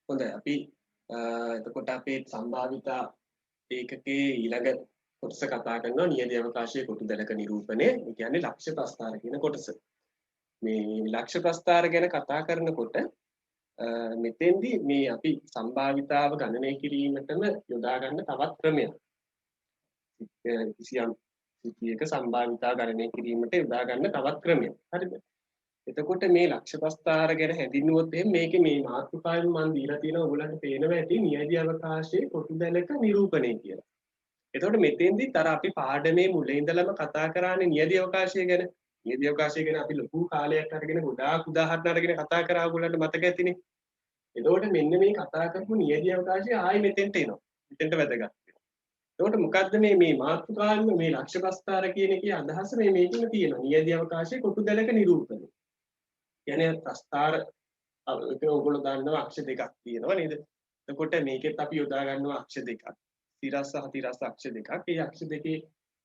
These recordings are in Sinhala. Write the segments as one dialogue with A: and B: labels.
A: හොඳයි අපි එතකොට අපේ සම්භාවිතා ඒකකයේ ඊළඟ කොටස කතා කරනවා නියැලී අවකාශයේ කොටු දැලක නිරූපණය. ඒ කියන්නේ ලක්ෂ්‍ය ප්‍රස්ථාර කියන කොටස. මේ ලක්ෂ්‍ය ප්‍රස්ථාර ගැන කතා කරනකොට මෙතෙන්දී මේ අපි සම්භාවිතාව ගණනය කිරීමටම යොදා ගන්න තවත් ක්‍රමයක්. කිසියම් සිතියක සම්භාවිතාව ගණනය කිරීමට යොදා ගන්න තවත් ක්‍රමයක්. හරිද? එතකොට මේ ලක්ෂ්‍ය ප්‍රස්ථාර ගැන හැඳින්නුවොත් එහෙනම් මේකේ මේ මාතෘකාවෙන් මම දීලා තියෙනවා ඔයගලන්ට පේනවා ඇති නියැලී අවකාශයේ කොටු දැලක නිරූපණය කියලා. එතකොට මෙතෙන්දිත් අර අපි පාඩමේ මුල ඉඳලම කතා කරානේ නියැලී අවකාශය ගැන. නියැලී අවකාශය ගැන අපි ලොකු කාලයක් අරගෙන ගොඩාක් උදාහරණ අරගෙන කතා කරා ඔයගලන්ට මතක ඇතිනේ. එතකොට මෙන්න මේ කතා කරපු නියැලී අවකාශය ආයි මෙතෙන්ට එනවා. මෙතෙන්ට වැදගත්. එතකොට මොකද්ද මේ මාතෘකාවෙන් මේ ලක්ෂ්‍ය ප්‍රස්ථාර කියන එකේ අදහස මේකෙම තියෙනවා. නියැලී අවකාශයේ කොටු දැලක නිරූපණය. කියන්නේ ප්‍රස්ථාර ඒක ඔයගොල්ලෝ දන්නවා අක්ෂ දෙකක් තියෙනවා නේද? එතකොට මේකෙත් අපි යොදා ගන්නවා අක්ෂ දෙකක්. සිරස් සහ තිරස් අක්ෂ දෙකක්. ඒ අක්ෂ දෙකේ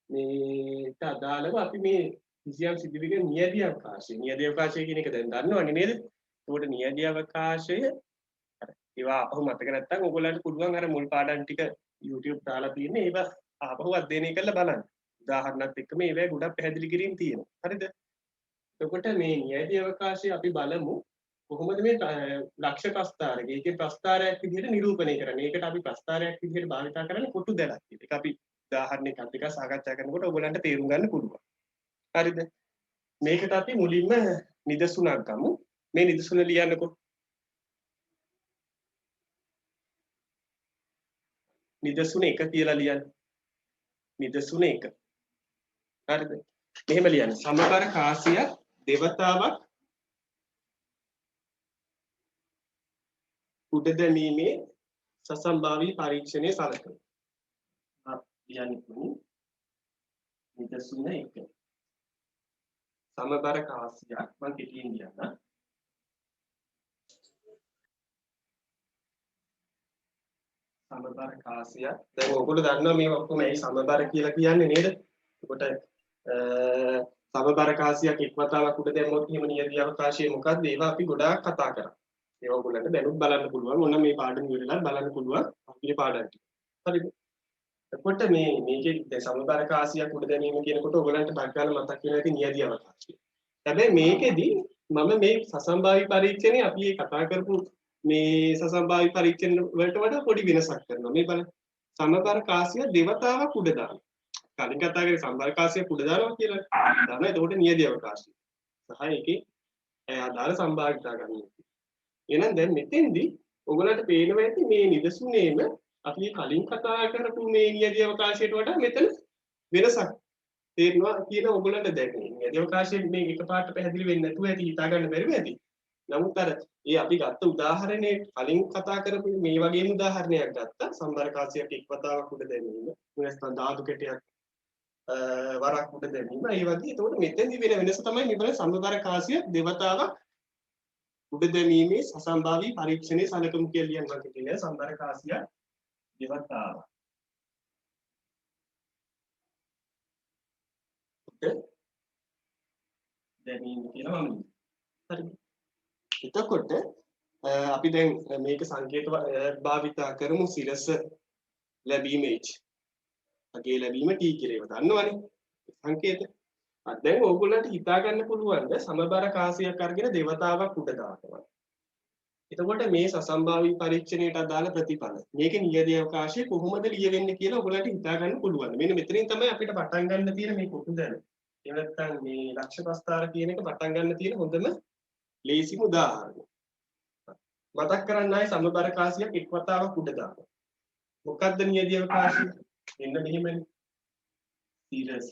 A: මේට අදාළව අපි මේ කිසියම් සිදුවීමක නියැලී අවකාශය කියන එක දැන් දන්නවනේ නේද? එතකොට නියැලී අවකාශය ඒවා අපහු මතක නැත්නම් ඔයගොල්ලන්ට පුළුවන් අර මුල් පාඩම් ටික YouTube දාලා තියෙන්නේ ඒවා ආපහු අධ්‍යයනය කරලා බලන්න. උදාහරණත් එක්ක මේවා ගොඩක් පැහැදිලි කිරීම තියෙනවා. හරිද? එතකොට මේ නියැලී අවකාශය අපි බලමු කොහොමද මේ ලක්ෂ්‍ය ප්‍රස්ථාරය. ඒකේ ප්‍රස්ථාරයක් විදිහට නිරූපණය කරන්නේ. ඒකට අපි ප්‍රස්ථාරයක් විදිහට භාවිත කරන්නේ කොටු දැලක් කියලා. ඒක අපි උදාහරණයක් අත් සාකච්ඡා කරනකොට ඔයගොල්ලන්ට තේරුම් ගන්න පුළුවන්. හරිද? මේකට අපි මුලින්ම නිදසුනක් ගමු. මේ නිදසුන ලියන්නකො. නිදසුන 1 කියලා ලියන්න. නිදසුන 1. හරිද? මෙහෙම ලියන්න. සමබර කාසියක් දෙවතාවක් උඩ දැමීමේ සසම්භාවී පරීක්ෂණය සලකනවා. ලියන්නේ නිදසුන 1. සමබර කාසියක් මම කෙටියෙන් ලියන්න. සමබර කාසියක්. දැන් ඔයගොල්ලෝ දන්නවා මේ ඔක්කොම ඇයි සමබර කියලා කියන්නේ නේද? එතකොට සමබර කාසියක් එක්වතාවක් උඩ දැම්මොත් එහෙම නියැලී අවකාශයේ මොකද්ද? ඒවා අපි ගොඩාක් කතා කරා. ඒවා ඔයගොල්ලන්ට දැනුත් බලන්න පුළුවන්. ඕන මේ පාඩම ඉවරලා බලන්න පුළුවන්. අපේ පාඩම් ටික. හරිද? එතකොට මේකේ සමබර කාසියක් උඩ දැමීම කියනකොට ඔයගොල්ලන්ට බග්ගාල මතක් වෙනවා ඇති නියැලී අවකාශය. හැබැයි මේකෙදි මම මේ සසම්භාවී පරීක්ෂණේ අපි කතා කරපු මේ සසම්භාවී පරීක්ෂණ වලට වඩා පොඩි වෙනසක් කරනවා. මේ බලන්න. සමබර කාසිය දෙවතාවක් උඩ දානවා. කලින් කතා කරේ සමබර කාසිය උඩ දානවා කියලා. දානවා. එතකොට නියැලී අවකාශය. සහ ඒකේ අදාළ සම්භාවිතා ගන්න. එහෙනම් දැන් මෙතෙන්දී ඔයගලන්ට පේනවා ඇති මේ නිදසුනේම අපි කලින් කතා කරපු මේ නියැලී අවකාශයට වඩා මෙතන වෙනසක් තේරෙනවා කියන ඔයගලන්ට දැනෙන්නේ. නියැලී අවකාශයේ මේ එකපාරට පැහැදිලි වෙන්නේ නැතුව ඇති හිතා ගන්න බැරිව ඇති. නමුත් අර අපි ගත්ත උදාහරණේ කලින් කතා කරපු මේ වගේම උදාහරණයක් ගත්තා. සම්බර කාසියක් එක්වතාවක් උඩ දැමීම. නැත්නම් ධාතු කැටයක් වරක් උඩ දැමීම. ඒ වගේ. එතකොට මෙතෙන්දි වෙන වෙනස තමයි මෙතන සම්බර කාසිය දෙවතාවක් උඩ දැමීමේ සසම්භාවී පරීක්ෂණයේ සලකමු කියලා ලියන්න තියෙනවා. සම්බර කාසිය දෙවතාවක් උඩ දැමීම කියලා මම හරිද? එතකොට අපි දැන් මේක සංකේත භාවිතා කරමු සිරස ලැබීම h. අගේ ලැබීම t කියලා ඒව දන්නවනේ. සංකේත. දැන් ඕගොල්ලන්ට හිතා ගන්න පුළුවන්ද සමබර කාසියක් අරගෙන දෙවතාවක් උඩ දානවා. එතකොට මේ සසම්භාවී පරීක්ෂණයට අදාළ ප්‍රතිඵල. මේකේ නියැලී අවකාශය කොහොමද ලියවෙන්නේ කියලා ඔයගොල්ලන්ට හිතා ගන්න පුළුවන්. මෙන්න මෙතනින් තමයි අපිට පටන් ගන්න තියෙන මේ කොටු දැන. එහෙම නැත්නම් මේ ලක්ෂ්‍ය ප්‍රස්ථාර කියන එක පටන් ගන්න තියෙන හොඳම ලේසිම උදාහරණය. මතක් කරන්න ආයේ සමබර කාසියක් එක්වතාවක් උඩ දානවා. මොකක්ද නියැලී අවකාශය? එන්න මෙහෙමනේ. සිරස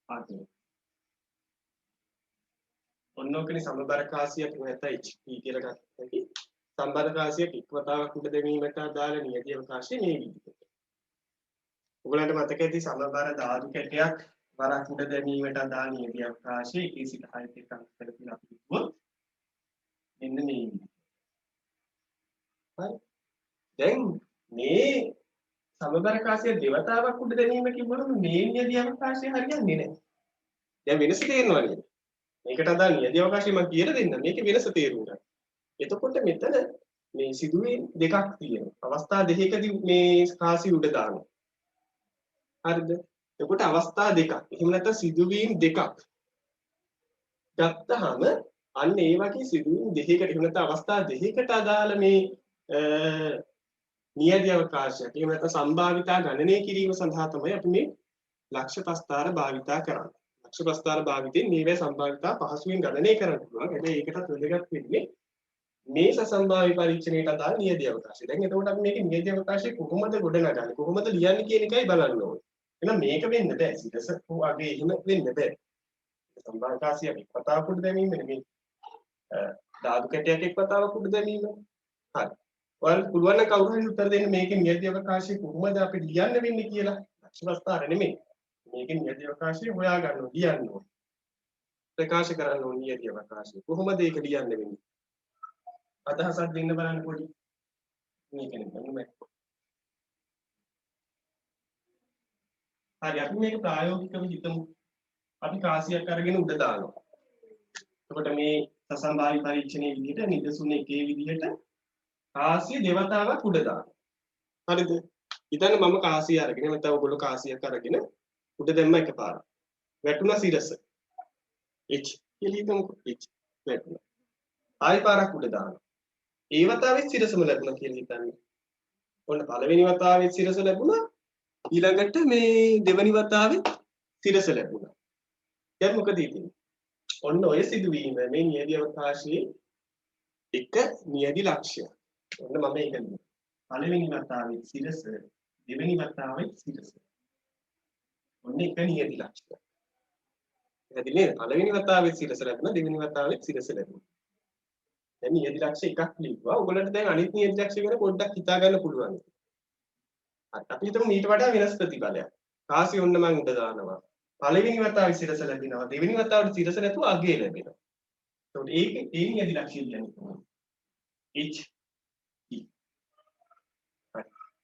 A: අද ඔන්නෝකනේ සමබර කාසියක් නැත්නම් HP කියලා ගන්න. සමබර කාසියක් එක්වතාවක් උඩ දැමීමට අදාළ නියැලී අවකාශය මේ විදිහට. ඔයගලන්ට මතක ඇති සමබර ධාතු කැටයක් වරක් උඩ දැමීමට අදාළ නියැලී අවකාශය 1 සිට 6 දෙක අතර කියලා අපි කිව්වොත් මෙන්න මේ විදිහට. හරි. දැන් මේ සමබර කාසිය දෙවතාවක් උඩ දැමීම කිව්වොත් මේ නියැලී අවකාශය හරියන්නේ නැහැ. දැන් වෙනස තේරෙනව නේද? මේකට අදාළ නියැදි අවකාශය මම කියලා දෙන්නම්. මේකේ වෙනස තේරුම් ගන්න. එතකොට මෙතන මේ සිදුවීම් දෙකක් තියෙනවා. අවස්ථා දෙකකදී මේ කාසිය උඩ දානවා. හරිද? එතකොට අවස්ථා දෙකක්. එහෙම නැත්නම් සිදුවීම් දෙකක්. ගත්තාම අන්න ඒ වගේ සිදුවීම් දෙකකට එහෙම නැත්නම් අවස්ථා දෙකකට අදාළ මේ නියැදි අවකාශයක්. එහෙම නැත්නම් සම්භාවිතා ගණනය කිරීම සඳහා තමයි අපි මේ ලක්ෂ්‍ය ප්‍රස්ථාර භාවිතා කරන්නේ. ලක්ෂ්‍ය ප්‍රස්ථාර භාවිතයෙන් මේවැ සම්භාවිතා පහසුවෙන් ගණනය කරන්න පුළුවන්. හැබැයි ඒකටත් වැදගත් වෙන්නේ මේ සසම්භාව්‍ය පරීක්ෂණයට අදාළ නියැදි අවකාශය. දැන් එතකොට අපි මේකේ නියැදි අවකාශය කොහොමද ගොඩනගන්නේ? කොහොමද ලියන්නේ කියන එකයි බලන්න ඕනේ. එහෙනම් මේක වෙන්න බෑ. සිරස වගේ එහෙම වෙන්න බෑ. සම්භාව්‍යකාශය අපි කතාවක් උඩ දැමීම නෙමෙයි. ධාතු කැටයක් එක් වතාවක් උඩ දැමීම. හරි. ඔයාලට පුළුවන් නම් කවුරු හරි උත්තර දෙන්න මේකේ නියැදි අවකාශය කොහොමද අපි ලියන්න වෙන්නේ කියලා. ලක්ෂ්‍ය ප්‍රස්ථාර නෙමෙයි. මේකේ නියැදි අවකාශය හොයා ගන්න ඕනේ, ලියන්න ඕනේ. ප්‍රකාශ කරන්න ඕනේ නියැදි අවකාශය. කොහොමද ඒක ලියන්න වෙන්නේ? අදහසක් දෙන්න බලන්න පොඩි. මේක නෙමෙයි. හරි අපි මේක ප්‍රායෝගිකව හිතමු. අපි කාසියක් අරගෙන උඩ දානවා. එතකොට මේ සසම්භාව්‍ය පරීක්ෂණයේ විදිහට නිදසුන එකේ විදිහට කාසිය දෙවතාවක් උඩ දානවා. හරිද? ඉතින් මම කාසිය අරගෙන නැත්නම් ඔයගොල්ලෝ කාසියක් අරගෙන උඩ දැම්ම එකපාරක්. වැටුණා සිරස. H කියලා හිතමුකෝ. H වැටුණා. ආයෙ පාරක් උඩ දානවා. ඒ වතාවෙත් සිරසම ලැබුණා කියලා හිතන්නේ. ඔන්න පළවෙනි වතාවෙත් සිරස ලැබුණා. ඊළඟට මේ දෙවෙනි වතාවෙත් සිරස ලැබුණා. දැන් මොකද හිතෙන්නේ? ඔන්න ඔය සිදුවීම මේ නියැදි අවකාශයේ එක නියැදි ලක්ෂ්‍ය. ඔන්න මම ඒක ලියනවා. පළවෙනි වතාවෙත් සිරස, දෙවෙනි වතාවෙත් සිරස. ඔන්න එක නියැදි ලක්ෂ්‍ය. පැහැදිලි නේද? පළවෙනි වතාවෙත් සිරස ලැබුණා, දෙවෙනි වතාවෙත් සිරස ලැබුණා. දැන් නියැදි ලක්ෂ්‍ය එකක් ලිව්වා. ඔයගොල්ලන්ට දැන් අනිත් නියැදි ලක්ෂ්‍ය ගැන පොඩ්ඩක් හිතා ගන්න පුළුවන්. අපි හිතමු ඊට වඩා වෙනස් ප්‍රතිඵලයක්. කාසිය ඔන්න මම උඩ දානවා. පළවෙනි වතාවේ සිරස ලැබෙනවා. දෙවෙනි වතාවට සිරස නැතුව අගේ ලැබෙනවා. එතකොට ඒකේ ඒ නියැදි ලක්ෂ්‍ය කියන්නේ කොහොමද? H E.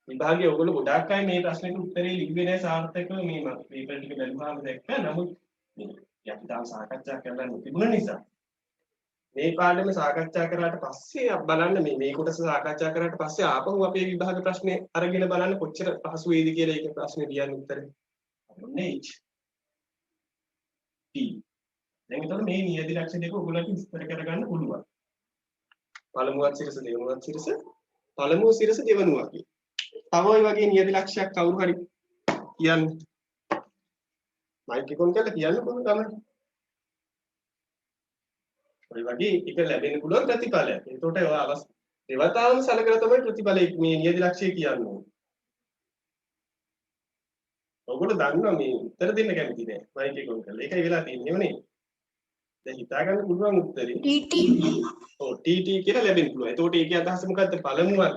A: විභාගයේ ඔයගොල්ලෝ ගොඩාක් අය මේ ප්‍රශ්නෙට උත්තරේ ලිව්වේ නැහැ සාර්ථකව මේ මම පේපර් ටික බැලුවාම දැක්කා. නමුත් මේ අපි තාම සාකච්ඡා කරලා නොතිබුණ නිසා මේ පාඩම සාකච්ඡා කරාට පස්සේ බලන්න මේ කොටස සාකච්ඡා කරාට පස්සේ ආපහු අපේ විභාග ප්‍රශ්නේ අරගෙන බලන්න කොච්චර පහසු වේද කියලා ඒක ප්‍රශ්නේ ලියන්න උත්තරේ. ඔන්නේ H T. දැන් එතකොට මේ නියැදි ලක්ෂණ දෙක ඔයගොල්ලන්ට විස්තර කරගන්න පුළුවන්. පළමුවත් සිරස දෙවෙනුවත් සිරස පළමුව සිරස දෙවෙනුවා කිය. තව ওই වගේ නියැදි ලක්ෂයක් කවුරු හරි කියන්න. මයික් එක ඔන් කරලා කියන්න කොහොමද තමයි. ඔය වගේ එක ලැබෙන්න පුළුවන් ප්‍රතිඵලයක්. ඒකට ඔය දෙවතාවම සලකලා තමයි ප්‍රතිඵලයේ මේ නියැදි ලක්ෂය කියන්නේ. ඔයගොල්ලෝ දන්නවා මේ උත්තර දෙන්න කැමති නෑ. මයික් එක ඔන් කරලා. ඒකයි වෙලා තියෙන්නේ නේ. දැන් හිතා ගන්න පුළුවන් උත්තරේ TT. ඔව් TT කියලා ලැබෙන්න පුළුවන්. එතකොට ඒකේ අදහස මොකද්ද? පළමුවත්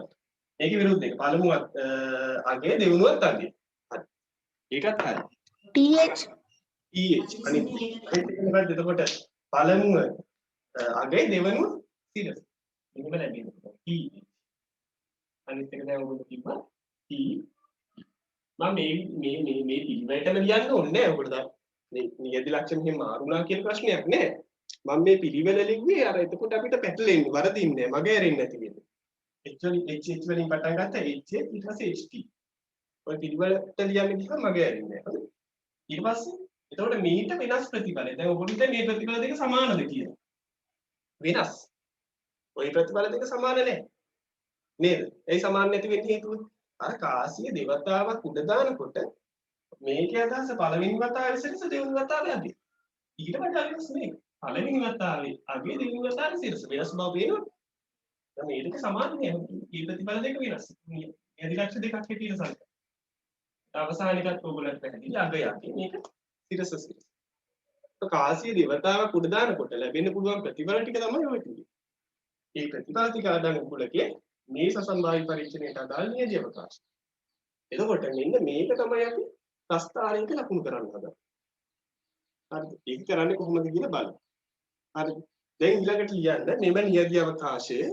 A: ඒකේ විරුද්ධ එක. පළමුවත් අගේ දෙවෙනුවත් අගේ. හරි. ඒකත් හරි. TH අනිත් එක මොකද්ද? එතකොට පළමුව අගේ දෙවෙනුව සිරස. එහෙම ලැබෙන්න පුළුවන්. TH. අනිත් එක දැන් ඔයගොල්ලෝ කිව්වා T. මම මේ පිළිවෙලටම ලියන්න ඕනේ නෑ ඔයගොල්ලෝ දැන්. මේ නියැදි ලක්ෂණ මෙහෙම මාරුණා කියන ප්‍රශ්නයක් නෑ. මම මේ පිළිවෙල ලිව්වේ අර එතකොට අපිට පැටලෙන්නේ වරදින්නේ මග ඇරෙන්නේ නැති වෙන්නේ. H වලින් පටන් ගත්ත H ඊට පස්සේ HT. ඔය පිළිවෙලට ලියන්න ගියාම මග ඇරෙන්නේ නැහැ. ඊට පස්සේ එතකොට මීට වෙනස් ප්‍රතිඵලය. දැන් ඔයගොල්ලෝ මේ ප්‍රතිඵල දෙක සමානද කියලා. වෙනස්. ওই ප්‍රතිඵල දෙක සමාන නැහැ. නේද? ඒ සමාන නැති වෙන්න හේතුව අර කාසිය දෙවතාවක් උඩ දානකොට මේකේ අදහස පළවෙනි වතාවේ සිරස දෙවෙනි වතාවේ අගේ. ඊට වඩා වෙනස් නෙමෙයි. පළවෙනි වතාවේ අගේ දෙවෙනි වතාවේ සිරස වෙනස් බව පේනවා. දැන් මේ දෙක සමාන නෑ. මේ ප්‍රතිඵල දෙක වෙනස්. නියැදි ලක්ෂ්‍ය දෙකක් හැටියට සලකනවා. අවසානිකත් ඕගොල්ලන්ට පැහැදිලි අගයක්ගේ මේක සිරස සිරස. කාසිය දෙවතාවක් උඩ දානකොට ලැබෙන්න පුළුවන් ප්‍රතිඵල ටික තමයි ඔය ටික. ඒ ප්‍රතිඵල ටික ආදාන උගලකේ මේ සසම්භාව්‍ය පරීක්ෂණයට අදාළ නියැදි අවකාශය. එතකොට මෙන්න මේක තමයි අපි ප්‍රස්ථාරයක ලකුණු කරන්න හදන්නේ. හරිද? ඒක කරන්නේ කොහොමද කියලා බලන්න. හරිද? දැන් ඊළඟට ලියන්න මෙම නියැදි අවකාශයේ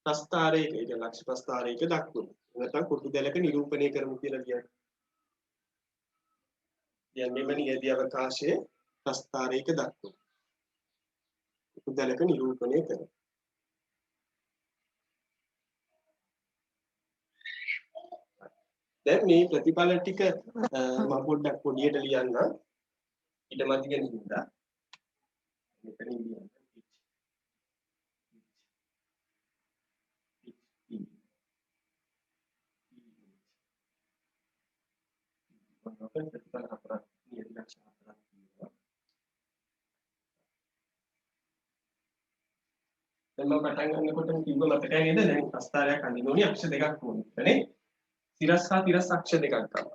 A: ප්‍රස්ථාරයක ඒක ලක්ෂ්‍ය ප්‍රස්ථාරයක දක්වමු. නැත්නම් කුරුදු දැලක නිරූපණය කරමු කියලා කියනවා. දැන් මෙම නියැදි අවකාශයේ ප්‍රස්ථාරයක දක්වන පුද්ගලක නිරූපණය කරන. දැන් මේ ප්‍රතිඵල ටික මම පොඩ්ඩක් පොඩියට ලියන්න. ඊට මැදින් හින්දා මෙතනින් ලියන්න. ප්‍රතිඵල හතරක් නියත ලක්ෂණ හතරක් තියෙනවා. දැන් මම පටන් ගන්නකොටම කිව්ව මතකයි නේද? දැන් ප්‍රස්ථාරයක් අඳින්න ඕනේ අක්ෂ දෙකක් ඕනේ. නේ? සිරස් හා තිරස් අක්ෂ දෙකක් ගන්න.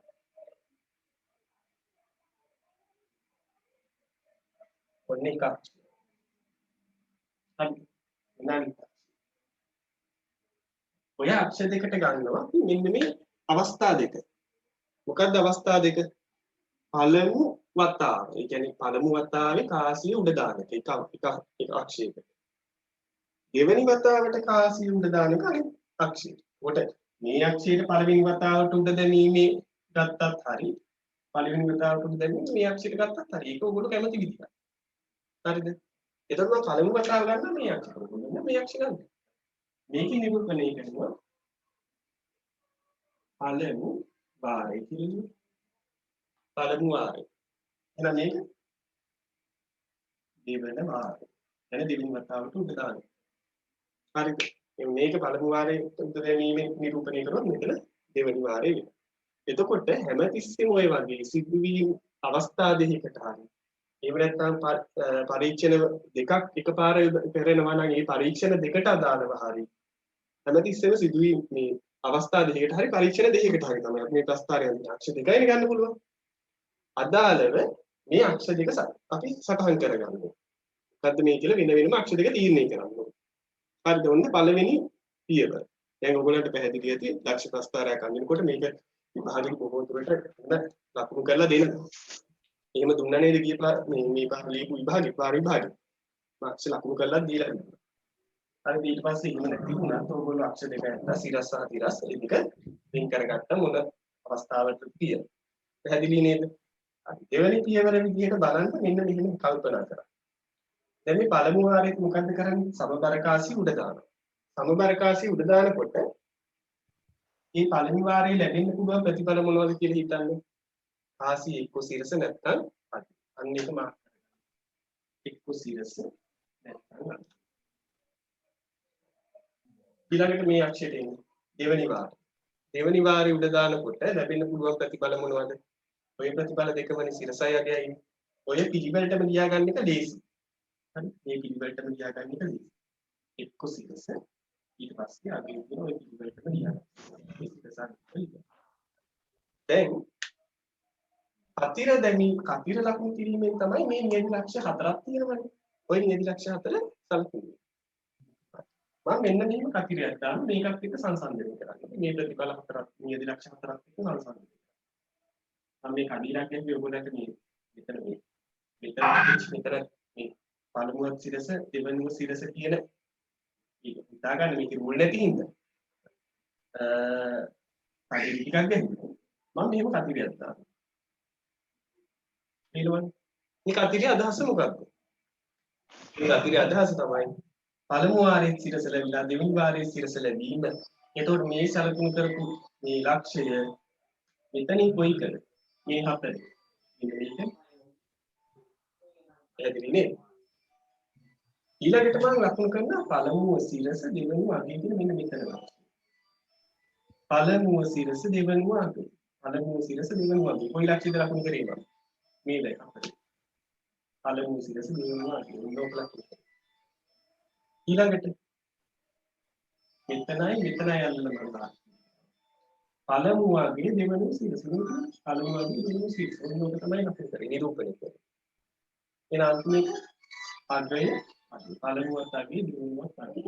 A: ඔන්න එකක්. හරි. නාමි. ඔය අක්ෂ දෙකට ගන්නවා මෙන්න මේ අවස්ථා දෙක. මොකක්ද අවස්ථා දෙක? පළමු වතාව. ඒ කියන්නේ පළමු වතාවේ කාසිය උඩ දාන එක. එක අක්ෂයකට. දෙවෙනි වතාවට කාසිය උඩ දාන එක අනිත් අක්ෂයට. කොට මේ අක්ෂයට පළවෙනි වතාවට උඩ දැමීමේ ගත්තත් හරි පළවෙනි වතාවට උඩ දැමීමේ මේ අක්ෂයට ගත්තත් හරි ඒක ඔයගොල්ලෝ කැමති විදිහට. හරිද? එතකොට මම පළමු වතාව ගන්න මේ අක්ෂයට. ඔයගොල්ලෝ මේ අක්ෂය ගන්න. මේකේ නිරූපණය කරනවා පළමු වාරය කියලා. පළමු වාරය. එහෙනම් මේක දෙවන වාරය. එන දෙවෙනි වතාවට උඩ දාන්න. හරිද? මේක පළමු වාරයේ උඩ දැමීමේ නිරූපණය කරොත් මෙතන දෙවෙනි වාරය වෙනවා. එතකොට හැමතිස්සෙම ওই වගේ සිදුවීම් අවස්ථා දෙකකට හරි එහෙම නැත්නම් පරීක්ෂණ දෙකක් එකපාර කරනවා නම් ඒ පරීක්ෂණ දෙකට අදාළව හරි හැමතිස්සෙම සිදුවීම් මේ අවස්ථා දෙකකට හරි පරීක්ෂණ දෙකකට හරි තමයි මේ ප්‍රස්ථාරය අක්ෂ දෙකයිනේ ගන්න පුළුවන්. අදාළව මේ අක්ෂ දෙක අපි සටහන් කරගන්න ඕනේ. මොකද්ද මේ කියලා වෙන වෙනම අක්ෂ දෙක තීරණය කරන්න ඕනේ. හරිද? ඔන්න පළවෙනි පියවර. දැන් ඔයගොල්ලන්ට පැහැදිලි ඇති ලක්ෂ්‍ය ප්‍රස්ථාරයක් අඳිනකොට මේක විභාගෙට බොහෝ දුරට ලකුණු කරලා දෙනවා. එහෙම දුන්නා නේද කියපා මේ පාර ලියපු විභාගෙ පරිභාගෙ මාක්ස් ලකුණු කරලා දීලා ඉන්නවා. හරි ඊට පස්සේ එහෙම නැති වුණත් ඔයගොල්ලෝ අක්ෂ දෙක නැත්නම් සිරස් සහ තිරස් ඒ දෙක වෙන් කරගත්ත මොන අවස්ථාවකද තියෙන. පැහැදිලි නේද? හරි දෙවෙනි පියවර විදිහට බලන්න මෙන්න මෙහෙම කල්පනා කරන්න. දැන් මේ පළමු වාරයේ මොකද්ද කරන්නේ? සමබරකාසී උඩ දානවා. සමබරකාසී උඩ දානකොට මේ පළමු වාරයේ ලැබෙන්න පුළුවන් ප්‍රතිඵල මොනවද කියලා හිතන්නේ. කාසී එක්ක සිරස නැත්නම් අඩි. අන්න ඒක මාක් කරගන්න. එක්ක සිරස නැත්නම් අඩි. ඊළඟට මේ අක්ෂයට එන්නේ දෙවෙනි වාරය. දෙවෙනි වාරයේ උඩ දානකොට ලැබෙන්න පුළුවන් ප්‍රතිඵල මොනවද? ඔය ප්‍රතිඵල දෙකමනේ සිරසයි අගයයි. ඔය පිළිවෙලටම ලියා ගන්න එක ලේසි. හරි මේ පිළිවෙලටම ලියා ගන්න එක ලේසි. එක්ක සිරස ඊට පස්සේ අගය කියන ඔය පිළිවෙලටම ලියා ගන්න. මේ සිරස දැන් කතිර දැමී කතිර ලකුණු කිරීමෙන් තමයි මේ නියති ලක්ෂ්‍ය හතරක් තියෙනවනේ. ওই නියති ලක්ෂ්‍ය හතර සැලකුවේ. මම මෙන්න මේක කතිරයක් දාන්න මේකත් එක්ක සංසන්දනය කරන්න. මේ ප්‍රතිඵල හතරක් නියති ලක්ෂ්‍ය හතරක් එක්ක සංසන්දනය. මම මේ කඩියක් කියන්නේ ඔයගොල්ලන්ට මේ මෙතන මෙතන මේ පළමුව සිරස දෙවෙනිව සිරස කියන ඒක හිතා ගන්න මේකේ මුල් නැති හින්දා. කඩිය ටිකක් ගන්න. මම මෙහෙම කතිරයක් දාන්න. ඊළඟ මේ කතිරේ අදහස මොකක්ද? මේ කතිරේ අදහස තමයි පළමු වාරයේ සිරස ලැබිලා දෙවෙනි වාරයේ සිරස ලැබීම. එතකොට මේ සැලකුණු කරපු මේ ලක්ෂය මෙතනින් කොයිකද? මේ හතරේ. මේක පැහැදිලි නේද? ඊළඟට මම ලකුණු කරනවා පළමුව සිරස දෙවෙනිව අගය කියන මෙන්න මෙතන. පළමුව සිරස දෙවෙනිව අගය. පළමුව සිරස දෙවෙනිව අගය. කොයි ලක්ෂයද ලකුණු කරේ මම? මේ දෙක අතරේ. පළමුව සිරස දෙවෙනිව අගය. ලෝක ලක්ෂය. ඊළඟට මෙතනයි යන්න මම බලන්න. පළමු වගේ දෙවෙනි සිරස. පළමු වගේ දෙවෙනි සිරස. ඕක තමයි ලකුණු කරේ නිරූපණය කරේ. එන අන්තිමේ අගය පළමුවත් අගය දෙවෙනිවත් අගය.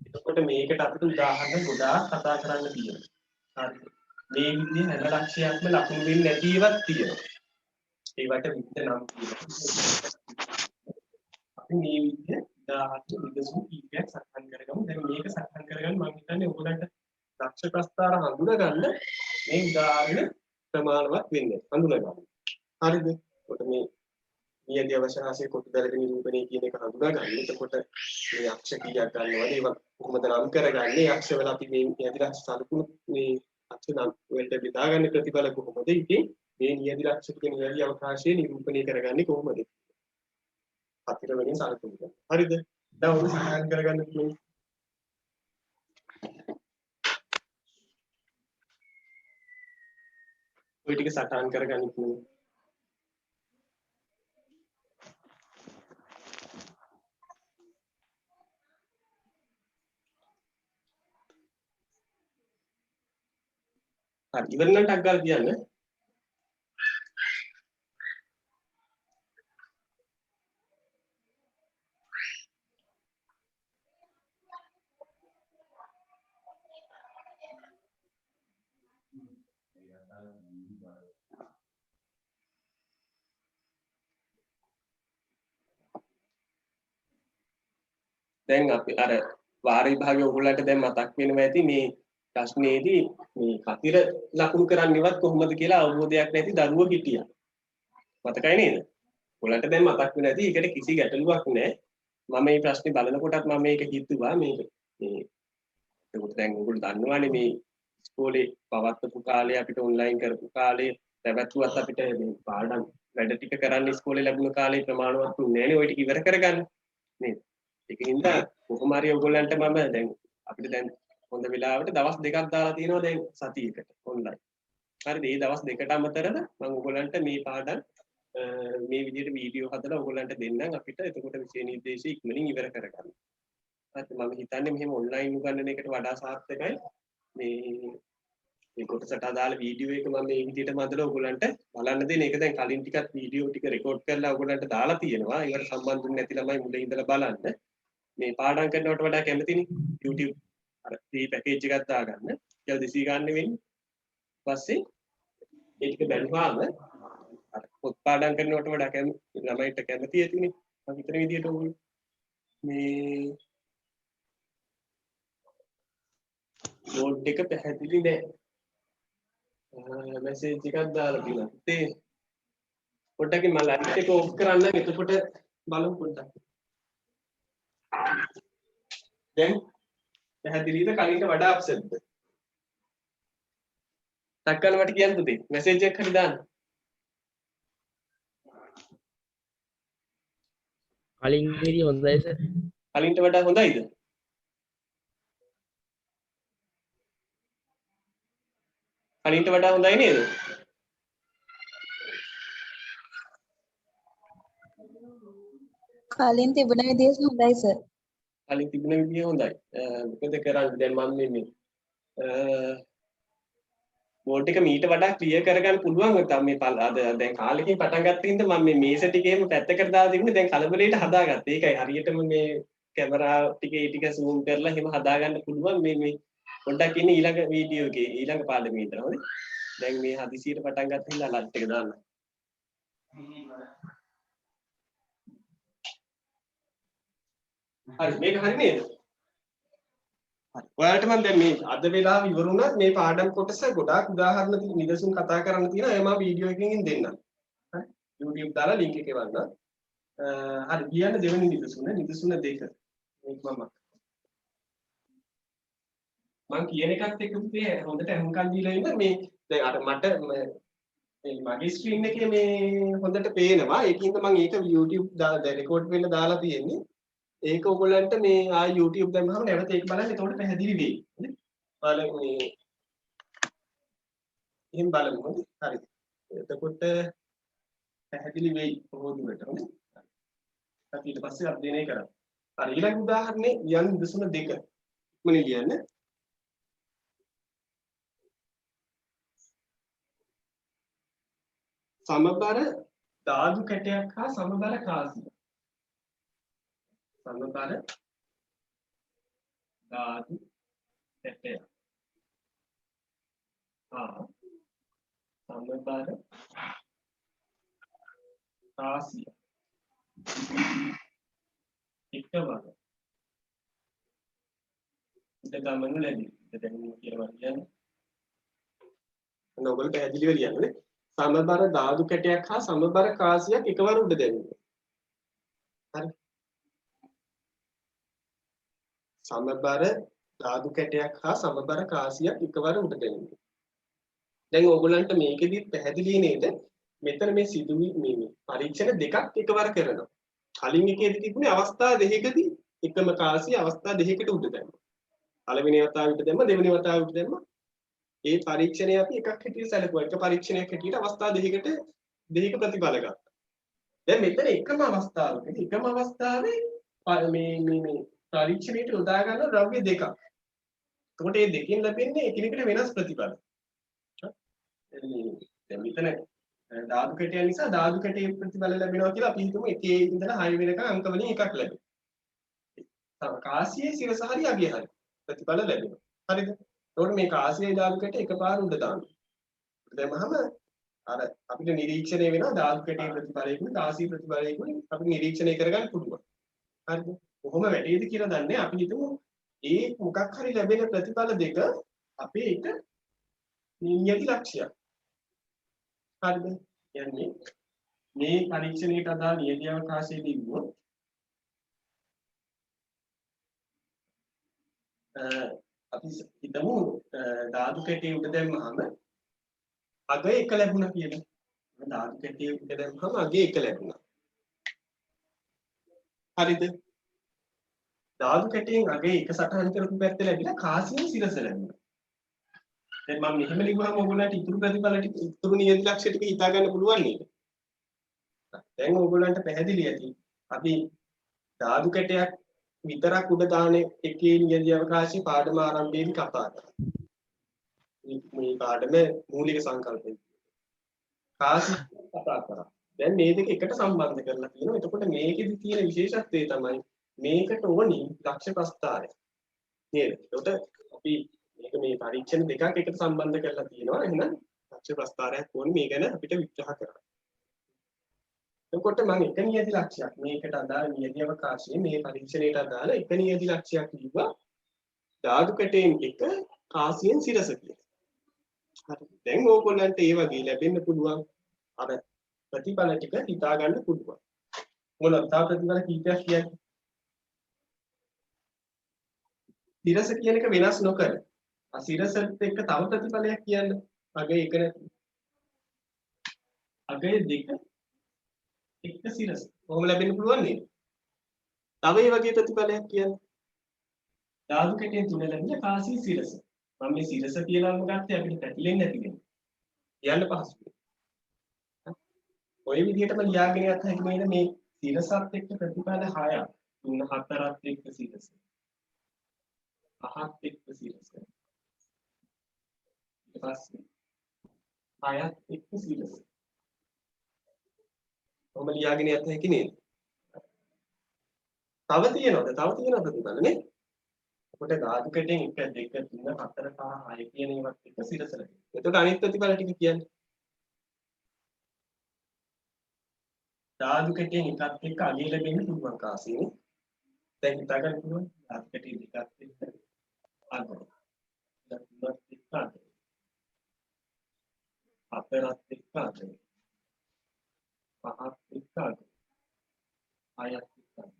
A: එතකොට මේකට අපිට උදාහරණ ගොඩාක් කතා කරන්න තියෙනවා. හරි. මේ විදිහේ හැම ලක්ෂයක්ම ලකුණු වෙන්නේ නැති ඒවාක් තියෙනවා. ඒවට විවිධ නම් තියෙනවා. අපි මේ විදිහේ උදාහරණ විදසු කීපයක් සටහන් කරගමු. දැන් මේක සටහන් කරගන්න මම හිතන්නේ ඔයගොල්ලන්ට ලක්ෂ්‍ය ප්‍රස්ථාර හඳුනා ගන්න මේ උදාහරණ ප්‍රමාණවත් වෙන්නේ හඳුනා ගන්න. හරිද? එතකොට මේ නියදී අවශ්‍යතාවය කොටුදැලක නිරූපණය කියන එක හඳුනා ගන්න. එතකොට මේ අක්ෂ කීයක් ගන්නවද? ඒවා කොහොමද නම් කරගන්නේ? අක්ෂ වල අපි මේ නියදී අක්ෂ සලකුණු මේ අක්ෂ නම් වලට බෙදාගන්න ප්‍රතිඵල කොහොමද? ඉතින් මේ නියදී අක්ෂ ටික නියදී අවකාශය නිරූපණය කරගන්නේ කොහොමද? අතිර වලින් සලකුණු. හරිද? දැන් ඔන්න සාකච්ඡා කරගන්න පුළුවන්. ඔය ටික සටහන් කරගන්න පුළුවන්. හරි ඉවර නම් ටක් ගාලා කියන්න. දැන් අපි අර වාර විභාගයේ ඔයගොල්ලන්ට දැන් මතක් වෙනවා ඇති මේ ප්‍රශ්නේදී මේ කතිර ලකුණු කරන්නේවත් කොහොමද කියලා අවබෝධයක් නැති දරුවෝ හිටියා. මතකයි නේද? ඔයගොල්ලන්ට දැන් මතක් වෙනවා ඇති ඒකට කිසි ගැටලුවක් නැහැ. මම මේ ප්‍රශ්නේ බලනකොටත් මම මේක හිතුවා මේක මේ ඒකට දැන් ඔයගොල්ලෝ දන්නවනේ මේ ඉස්කෝලේ පවත්වපු කාලේ අපිට ඔන්ලයින් කරපු කාලේ පැවැත්වුවත් අපිට මේ පාඩම් වැඩ ටික කරන්න ඉස්කෝලේ ලැබුණ කාලේ ප්‍රමාණවත් වුණේ නැහැ නේ ඔය ටික ඉවර කරගන්න නේද? ඒකින්ද කොහොම හරි ඔයගොල්ලන්ට මම දැන් අපිට දැන් හොඳ වෙලාවට දවස් දෙකක් දාලා තියෙනවා දැන් සතියකට ඔන්ලයින්. හරිද? මේ දවස් දෙකට අමතරව මම ඔයගොල්ලන්ට මේ පාඩම් මේ විදිහට වීඩියෝ හදලා ඔයගොල්ලන්ට දෙන්නම් අපිට එතකොට විෂය නිර්දේශය ඉක්මනින් ඉවර කරගන්න. හරිද? මම හිතන්නේ මෙහෙම ඔන්ලයින් උගන්වන එකට වඩා සාර්ථකයි මේ කොටසට අදාළ වීඩියෝ එක මම මේ විදිහටම හදලා ඔයගොල්ලන්ට බලන්න දෙන එක දැන් කලින් ටිකක් වීඩියෝ ටික රෙකෝඩ් කරලා ඔයගොල්ලන්ට දාලා තියෙනවා. ඒවට සම්බන්ධුනේ නැති ළමයි මුලින් ඉඳලා බලන්න. මේ පාඩම් කරනවට වඩා කැමතිනේ YouTube අර free package එකක් දාගන්න. කියලා 200 ගන්න වෙන්නේ. ඊපස්සේ ඒක බැලුවාම අර පොත් පාඩම් කරනවට වඩා ළමයිට කැමති ඇතිනේ. මම හිතන විදිහට ඔයගොල්ලෝ මේ බෝඩ් එක පැහැදිලි නෑ. මැසේජ් එකක් දාලා තියෙනවා. ඒ පොඩ්ඩක් මම ලයිට් එක ඔෆ් කරන්න එතකොට බලමු පොඩ්ඩක්. දැන් පැහැදිලිද කලින්ට වඩා අප්සෙට්ද? ටක්කන මට කියන්න පුතේ මැසේජ් එකක් හරි දාන්න.
B: කලින් විදිය හොඳයි සර්.
A: කලින්ට වඩා හොඳයිද? කලින්ට වඩා හොඳයි නේද?
C: කලින් තිබුණ විදිහට හොඳයි සර්.
A: කලින් තිබුණ විදිය හොඳයි. මොකද කරන්නේ දැන් මම මේ බෝඩ් එක මීට වඩා ක්ලියර් කරගන්න පුළුවන් නැත්නම් මේ අද දැන් කාලෙකින් පටන් ගත්ත හින්දා මම මේ මේස ටික එහෙම පැත්තකට දාලා තිබුණේ දැන් කලබලයට හදාගත්තා. ඒකයි හරියටම මේ කැමරා ටික ඒ ටික zoom කරලා එහෙම හදාගන්න පුළුවන් මේ පොඩ්ඩක් ඉන්නේ ඊළඟ වීඩියෝ එකේ ඊළඟ පාඩමේ ඉඳලා හොඳේ. දැන් මේ හදිසියට පටන් ගත්ත හින්දා ලයිට් එක දාන්න. හරි මේක හරි නේද? හරි. ඔයාලට මම දැන් මේ අද වෙලාව ඉවරුණා මේ පාඩම් කොටස ගොඩාක් උදාහරණ නිදසුන් කතා කරන්න තියෙනවා. ඒ මම වීඩියෝ එකකින් දෙන්නම්. හරි. YouTube දාලා link එක එවන්න. හරි කියන්න දෙවෙනි නිදසුන දෙක. මේක මම කියන එකත් එක්ක පුතේ හොඳට අහුම්කම් දීලා ඉන්න මේ දැන් අර මට මේ මගේ ස්ක්‍රීන් එකේ මේ හොඳට පේනවා. ඒකින්ද මම ඒක YouTube දාලා රෙකෝඩ් වෙන්න දාලා තියෙන්නේ. ඒක ඔයගොල්ලන්ට මේ ආයි YouTube දැම්මම නැවත ඒක බලන්න එතකොට පැහැදිලි වෙයි. හරි? බලමු මේ එහෙන් බලමු හරි? හරි. එතකොට පැහැදිලි වෙයි පොදුවට හරි? අපි ඊට පස්සේ අධ්‍යයනය කරමු. හරි ඊළඟ උදාහරණේ යන් නිදසුන දෙක. මොනේ කියන්නේ? සමබර ධාතු කැටයක් හා සමබර කාසිය. සමබර ධාතු කැටයක් හා සමබර කාසිය එකවර ඉද ගමනු ලැබේ. දැන් කියනවා කියන්නේ ඔයගොල්ලෝ පැහැදිලිව ලියන්නේ. සමබර ධාතු කැටයක් හා සමබර කාසියක් එකවර උඩ දැමීම. හරි. සමබර ධාතු කැටයක් හා සමබර කාසියක් එකවර උඩ දැමීම. දැන් ඕගොල්ලන්ට මේකෙදි පැහැදිලි නේද? මෙතන මේ සිදුවි මේ පරීක්ෂණ දෙකක් එකවර කරනවා. කලින් එකේදී තිබුණේ අවස්ථා දෙකකදී එකම කාසිය අවස්ථා දෙකකට උඩ දැම්මා. පළවෙනි වතාවට දැම්මා, දෙවෙනි වතාවට දැම්මා. ඒ පරීක්ෂණය අපි එකක් හැටියට සැලකුවා. එක පරීක්ෂණයක් හැටියට අවස්ථා දෙකකට දෙක ප්‍රතිඵල ගත්තා. දැන් මෙතන එකම අවස්ථාවකදී එකම අවස්ථාවේ මේ පරීක්ෂණයට යොදා ගන්න ද්‍රව්‍ය දෙකක්. එතකොට මේ දෙකෙන් ලැබෙන්නේ එකිනෙකට වෙනස් ප්‍රතිඵල. දැන් මෙතන ධාතු කැටය නිසා ධාතු කැටයේ ප්‍රතිඵල ලැබෙනවා කියලා අපි හිතමු 1 ඉඳලා 6 වෙනකන් අංක වලින් එකක් ලැබෙනවා. කාසියේ සිරස හරි අගය හරි ප්‍රතිඵල ලැබෙනවා. හරිද? එතකොට මේ කාසියේ ධාතු කැටය එකපාර උඩ දානවා. දැම්මහම අර අපිට නිරීක්ෂණය වෙනවා ධාතු කැටයේ ප්‍රතිඵලයකුයි කාසියේ ප්‍රතිඵලයකුයි අපිට නිරීක්ෂණය කරගන්න පුළුවන්. හරිද? කොහොම වැටේද කියලා දන්නේ අපි හිතමු ඒ මොකක් හරි ලැබෙන ප්‍රතිඵල දෙක අපේ එක නියති ලක්ෂ්‍යයක්. හරිද? කියන්නේ මේ පරීක්ෂණයට අදාළ නියති අවකාශයේදී වුණොත් අපි හිතමු ධාතු කැටයේ උඩ දැම්මහම අග එක ලැබුණා කියලා. ධාතු කැටයේ උඩ දැම්මහම අග එක ලැබුණා. හරිද? ධාතු කැටයෙන් අග එක සටහන් කරපු පැත්ත ලැබිලා කාසියෙන් සිරස ලැබුණා. දැන් මම මෙහෙම ලිව්වහම ඔයගොල්ලන්ට ඉතුරු ප්‍රතිඵල ටික ඉතුරු නියති ලක්ෂ්‍ය ටික හිතා ගන්න පුළුවන් නේද? දැන් ඔයගොල්ලන්ට පැහැදිලි ඇති. අපි ධාතු කැටයක් විතරක් උඩ දාන එකේ නියති අවකාශي පාඩම ආරම්භයේදී කතා කරා. මේ පාඩම මූලික සංකල්පය. කාසි කතා කරා. දැන් මේ දෙක එකට සම්බන්ධ කරලා තියෙනවා. එතකොට මේකෙදි තියෙන විශේෂත්වය තමයි මේකට ඕනි ලක්ෂ්‍ය ප්‍රස්ථාරය. නේද? එතකොට අපි මේක මේ පරීක්ෂණ දෙකක් එකට සම්බන්ධ කරලා තියෙනවා. එහෙනම් ලක්ෂ්‍ය ප්‍රස්ථාරයක් ඕනි මේ ගැන අපිට විග්‍රහ කරන්න. එතකොට මම එක නියති ලක්ෂයක් මේකට අදාළ නියති අවකාශයේ මේ පරීක්ෂණයට අදාළ එක නියති ලක්ෂයක් ලිව්වා ධාතු කැටයෙන් එක කාසියෙන් සිරස කියලා. හරි. දැන් ඕගොල්ලන්ට ඒ වගේ ලැබෙන්න පුළුවන් අර ප්‍රතිඵල ටික හිතා ගන්න පුළුවන්. මොනවද තව ප්‍රතිඵල කීපයක් කියන්නේ? සිරස කියන එක වෙනස් නොකර. සිරසත් එක්ක තව ප්‍රතිඵලයක් කියන්න. අගය එක නැති. අගය දෙක එක සිරස. කොහොම ලැබෙන්න පුළුවන් නේද? තව ඒ වගේ ප්‍රතිඵලයක් කියන්න. ධාතු කැටයෙන් තුන ලැබෙන කාසී සිරස. මම මේ සිරස කියලා ගත්තේ අපිට පැතිලෙන්නේ නැති වෙන. කියන්න පහසුයි. ඔය විදිහටම ලියාගෙන යත් හැකි නේද මේ සිරසත් එක්ක ප්‍රතිඵල 6ක්. 3 4ත් එක්ක සිරස. 5ත් එක්ක සිරස. ඊට පස්සේ 6ත් එක්ක සිරස. ඔබ ලියාගෙන යත් හැකි නේද? තව තියෙනවද ප්‍රතිඵල නේ? කොට ධාතු කැටෙන් 1 2 3 4 5 6 කියන ඒවාත් එක්ක සිරස ලැබෙනවා. එතකොට අනිත් ප්‍රතිඵල ටික කියන්නේ ධාතු කැටෙන් එකත් එක්ක අගය ලැබෙන්න පුළුවන් කාසියනේ. දැන් හිතා ගන්න පුළුවන් ධාතු කැටෙන් එකත් එක්ක අගය. තුනත් එක්ක අගය. හතරත් එක්ක අගය. පහත් එක්ක අගය. හයත් එක්ක අගය.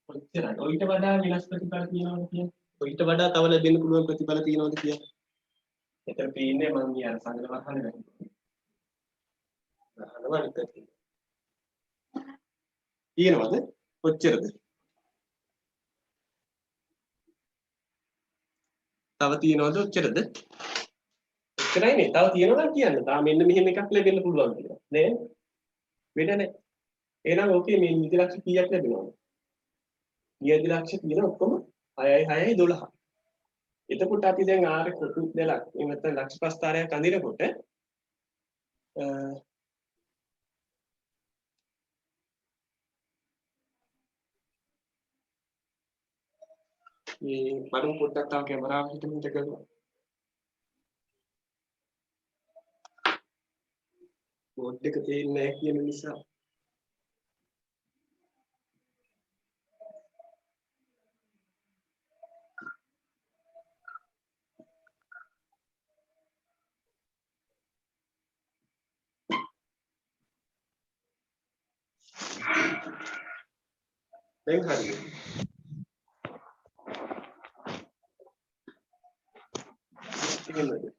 A: ඔච්චරයි. ඔයිට වඩා වෙනස් ප්‍රතිඵල තියෙනවද කියන්නේ? ඔයිට වඩා තව ලැබෙන්න පුළුවන් ප්‍රතිඵල තියෙනවද කියන්නේ? එතන පේන්නේ මම මේ අර සංග්‍රහ වහන වැටුනේ. අහනවා නිකන්. තියෙනවද? කොච්චරද? තව තියෙනවද ඔච්චරද? ඔච්චරයි නේ. තව තියෙනවා නම් කියන්න. තා මෙන්න මෙහෙම එකක් ලැබෙන්න පුළුවන් කියලා. නේද? වෙන නැහැ. එහෙනම් ඕකේ මේ නිදි ලක්ෂ කීයක් ලැබෙනවද? නියති ලක්ෂ තියෙන ඔක්කොම 6යි 6යි 12. එතකොට අපි දැන් R කොටු දෙලක් එහෙම නැත්නම් ලක්ෂ ප්‍රස්ථාරයක් අඳිනකොට මේ මඩු පොඩ්ඩක් තව කැමරාව හිටින් කරලා බෝඩ් එක පේන්නේ නැහැ කියන නිසා දැන් හරියි. එහෙමද?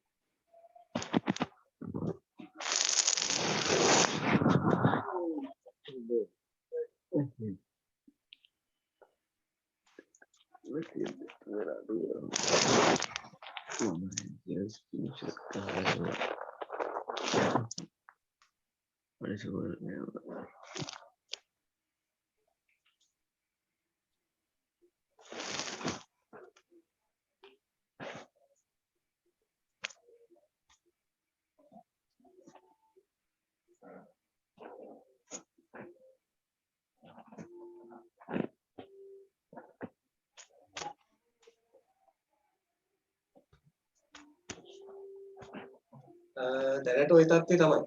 A: දැනට ওই තත්ත්වය තමයි.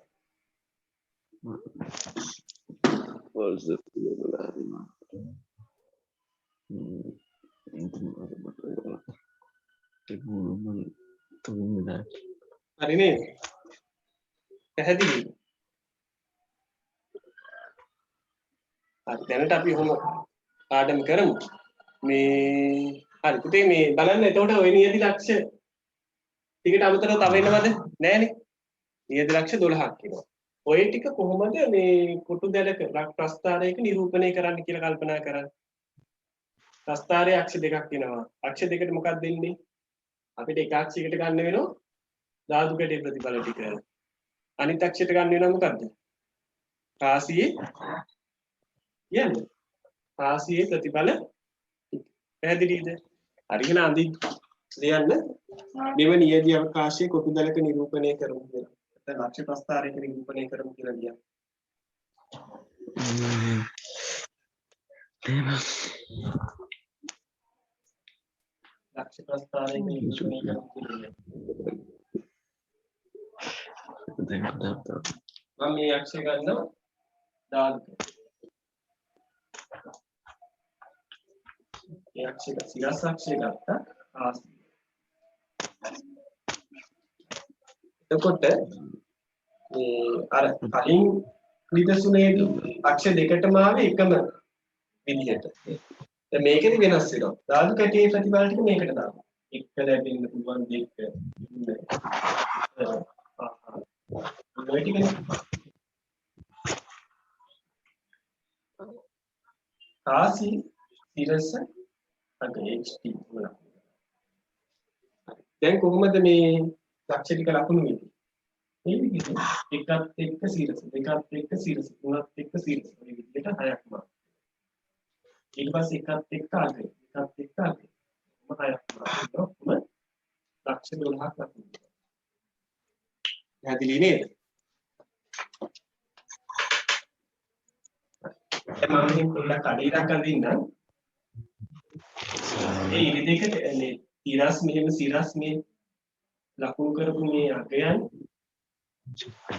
A: හරි නේද? පැහැදිලිද? හරි දැනට අපි ඔහොම පාඩම කරමු. මේ හරි පුතේ මේ බලන්න එතකොට ඔය නියති ලක්ෂ ටිකට අමතරව තව එනවද? නෑනේ. නියති ලක්ෂ 12ක් එනවා. ඔය ටික කොහොමද මේ කොටු දැලක ප්‍රස්ථාරයක නිරූපණය කරන්න කියලා කල්පනා කරන්න. ප්‍රස්ථාරයේ අක්ෂ දෙකක් වෙනවා. අක්ෂ දෙකට මොකක්ද දෙන්නේ? අපිට එක අක්ෂයකට ගන්න වෙනවා ධාතු කැටේ ප්‍රතිඵල ටික. අනිත් අක්ෂයට ගන්න වෙනවා මොකද්ද? රාශියේ කියන්නේ. රාශියේ ප්‍රතිඵල පැහැදිලිද? හරියන අඳින්න ලියන්න මෙව නියදී අවකාශයේ කොටු දැලක නිරූපණය කරමු කියලා. නැත්නම් ලක්ෂ ප්‍රස්ථාරයක නිරූපණය කරමු කියලා ලියන්න. ලක්ෂ ප්‍රස්ථාරයක නිරූපණය කරමු කියලා ලියන්න. මම මේ අක්ෂය ගන්නවා ධාතු. මේ අක්ෂය සිරස් අක්ෂය ගත්තා ආසි. එතකොට මේ අර කලින් නිදසුනේදී අක්ෂ දෙකටම ආවේ එකම විදිහට. දැන් මේකෙදි වෙනස් වෙනවා. ධාතු කැටේ ප්‍රතිඵල ටික මේකට දානවා. එක ලැබෙන්න පුළුවන් දෙක. ඔය ටිකනේ. රාශි සිරස අග HT වල. දැන් කොහොමද මේ ලක්ෂ ටික ලකුණු වෙන්නේ? මේ විදිහට එකත් එක්ක සිරස, දෙකත් එක්ක සිරස, තුනත් එක්ක සිරස. මේ විදිහට හයක් මාර්ක්. ඊට පස්සේ එකත් එක්ක අග, එකත් එක්ක අග. මොකක් හයක් මාර්ක්. ලක්ෂ 12ක් ලකුණු. පැහැදිලි නේද? මම මේ පොඩ්ඩක් අඩේක් අඳින්නම්. ඒ ඉරි දෙකට මේ සිරස් මෙහෙම සිරස් මේ ලකුණු කරපු මේ අගයන්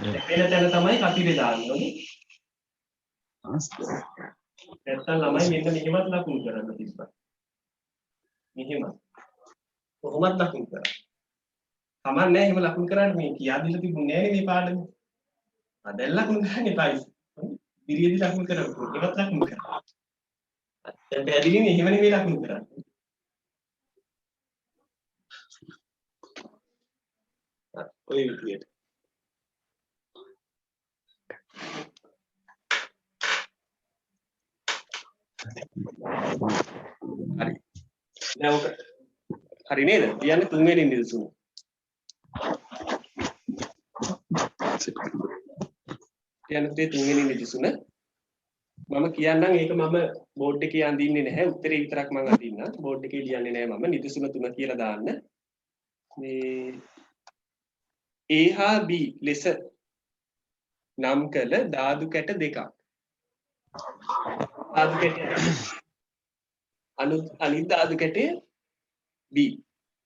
A: දෙපෙළ තැන තමයි කතිරේ දාන්න ඕනේ. නැත්තම් ළමයි මෙන්න මෙහෙමත් ලකුණු කරන්න තිබ්බා. මෙහෙම. කොහොමද ලකුණු කරන්නේ? කමන්නේ එහෙම ලකුණු කරන්න මේ කියා දීලා තිබුණේ නෑනේ මේ පාඩමේ. දැන් ලකුණු කරන්න එපායි. විරියදි ලකුණු කරමු. ඒවත් ලකුණු කරමු. දැන් පැහැදිලිනේ එහෙම නෙවෙයි ලකුණු කරන්නේ. ඔය විදියට. හරි. දැන් ඔක හරි නේද? කියන්නේ තුන්වෙනි නිදසුන. කියන්නේ තුන්වෙනි නිදසුන. මම කියන්නම් ඒක මම බෝඩ් එකේ අඳින්නේ නැහැ. උත්තරේ විතරක් මම අඳින්නම්. බෝඩ් එකේ ලියන්නේ නැහැ මම. නිදසුන 3 කියලා දාන්න. මේ A හා B ලෙස නම් කළ ධාතු කැට දෙකක්. ධාතු කැටය අනිත් ධාතු කැටය B.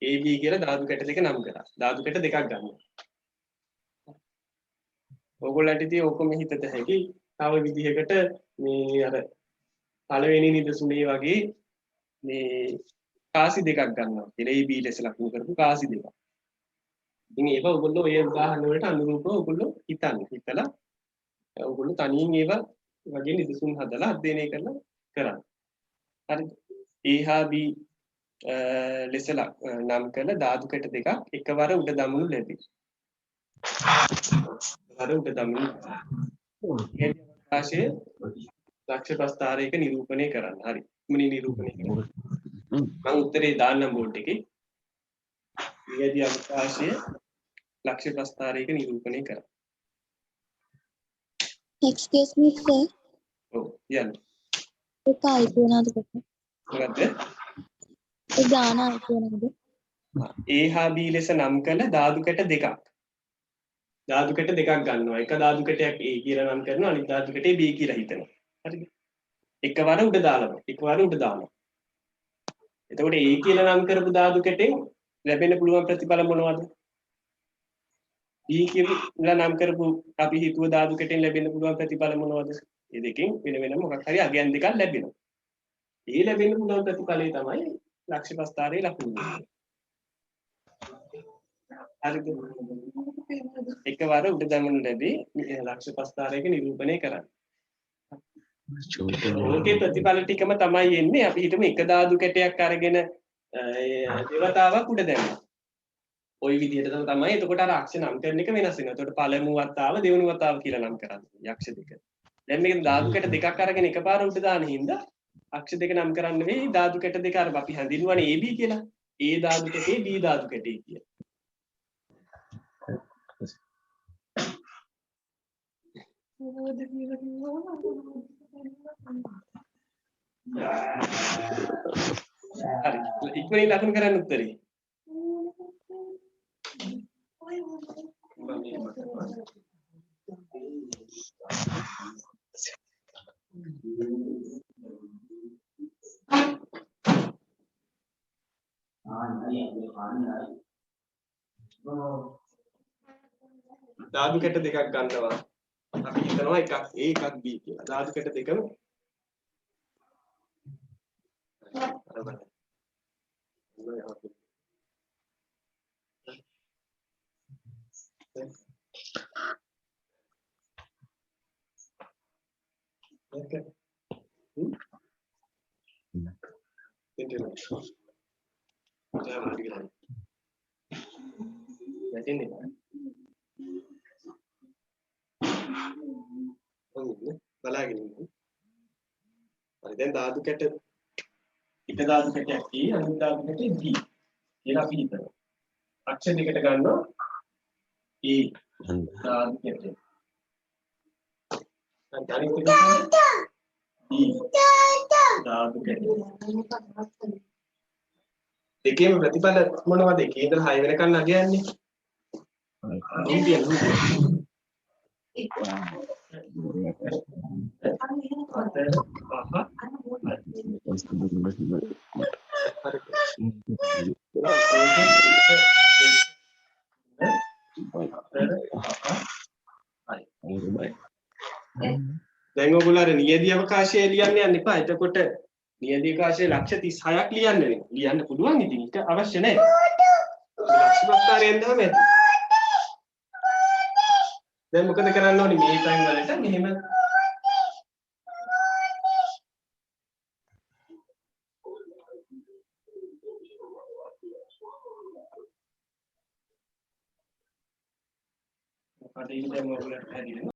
A: AB කියලා ධාතු කැට දෙක නම් කරා. ධාතු කැට දෙකක් ගන්න. ඔයගොල්ලන්ට ඉතින් ඔක්කොම හිතත හැකි. තව විදිහකට මේ අර පළවෙනි නිදසුනේ වගේ මේ කාසි දෙකක් ගන්නවා. කියලා AB ලෙස ලකුණු කරපු කාසි දෙකක්. ඉතින් ඒක ඔයගොල්ලෝ ඔය උදාහරණ වලට අනුරූපව ඔයගොල්ලෝ හිතන්න. හිතලා ඔයගොල්ලෝ තනියෙන් ඒවා වගේ නිදසුන් හදලා අධ්‍යයනය කරලා කරන්න. හරිද? A හා B ලෙස නම් කළ ධාතු කැට දෙකක් එකවර උඩ දමනු ලැබේ. එකවර උඩ දමනු නියැදි අවකාශයේ ලක්ෂ්‍ය ප්‍රස්ථාරයක නිරූපණය කරන්න. හරි. මුනි නිරූපණය කරන්න. මම උත්තරේ දාන්නම් බෝඩ් එකේ. නියැදි අවකාශයේ ලක්ෂ්‍ය ප්‍රස්ථාරයක නිරූපණය කරන්න.
C: Excuse me, sir.
A: ඔව් කියන්න.
C: ඒක ආයිති වෙනවද කොට?
A: මොකද්ද?
C: ඒ ගාන ආයිති වෙනවද?
A: A හා B ලෙස නම් කළ ධාතු කැට දෙකක්. ධාතු කැට දෙකක් ගන්නවා. එක ධාතු කැටයක් A කියලා නම් කරනවා. අනිත් ධාතු කැටේ B කියලා හිතනවා. හරිද? එකවර උඩ දානවා. එකවර උඩ දානවා. එතකොට A කියලා නම් කරපු ධාතු කැටෙන් ලැබෙන්න පුළුවන් ප්‍රතිඵල මොනවද? B කියලා නම් කරපු අපි හිතුව ධාතු කැටෙන් ලැබෙන්න පුළුවන් ප්‍රතිඵල මොනවද? මේ දෙකෙන් වෙන වෙනම මොකක් හරි අගයන් දෙකක් ලැබෙනවා. ඒ ලැබෙන්න පුළුවන් ප්‍රතිඵලය තමයි ලක්ෂ්‍ය ප්‍රස්ථාරයේ ලකුණු. හරිද? එකවර උඩ දමනු ලැබී ලක්ෂ්‍ය ප්‍රස්ථාරයක නිරූපණය කරන්න. ඕකේ ප්‍රතිඵල ටිකම තමයි එන්නේ. අපි හිතමු එක ධාතු කැටයක් අරගෙන දේවතාවක් උඩ දැම්මා. ওই විදිහට තමයි. එතකොට අර අක්ෂ නම් කරන එක වෙනස් වෙනවා. එතකොට පළමු වතාව දෙවෙනි වතාව කියලා නම් කරන්නේ යක්ෂ දෙක. දැන් මේක ධාතු කැට දෙකක් අරගෙන එකපාර උඩ දාන හින්දා අක්ෂ දෙක නම් කරන්න වෙයි. ධාතු කැට දෙක අර අපි හඳින්වන්නේ AB කියලා. A ධාතු කැටේ B ධාතු කැටේ කියලා. හරි. ඉක්මනින් ලකුණු කරන්න උත්තරේ. ධාතු කැට දෙකක් ගන්නවා. අපි හිතනවා එකක් A එකක් B කියලා. ධාතු කැට දෙකම බලාගෙන ඉන්න. හරි දැන් ධාතු කැට එක ධාතු කැටයක් A අනිත් ධාතු කැටේ B කියලා අපි හිතනවා. අක්ෂ දෙකට ගන්නවා A ධාතු කැටේ. අනිත් එක B ධාතු කැටේ. දෙකේම ප්‍රතිඵල මොනවද? එකේ ඉඳලා 6 වෙනකන් අගයන්නේ. දැන් ඔයගොල්ලෝ අර නියැදී අවකාශය ලියන්න යන්න එපා. එතකොට නියැදී අවකාශයේ ලක්ෂ 36ක් ලියන්න වෙනවා. ලියන්න පුළුවන් ඉතින් ඒක අවශ්‍ය නැහැ. ලක්ෂ ප්‍රස්ථාරයෙන් තමයි. දැන් මොකද කරන්න ඕනේ මේ ටයිම් වලට මෙහෙම මොකද ඉතින් දැන් ඔයගොල්ලන්ට හැදිලා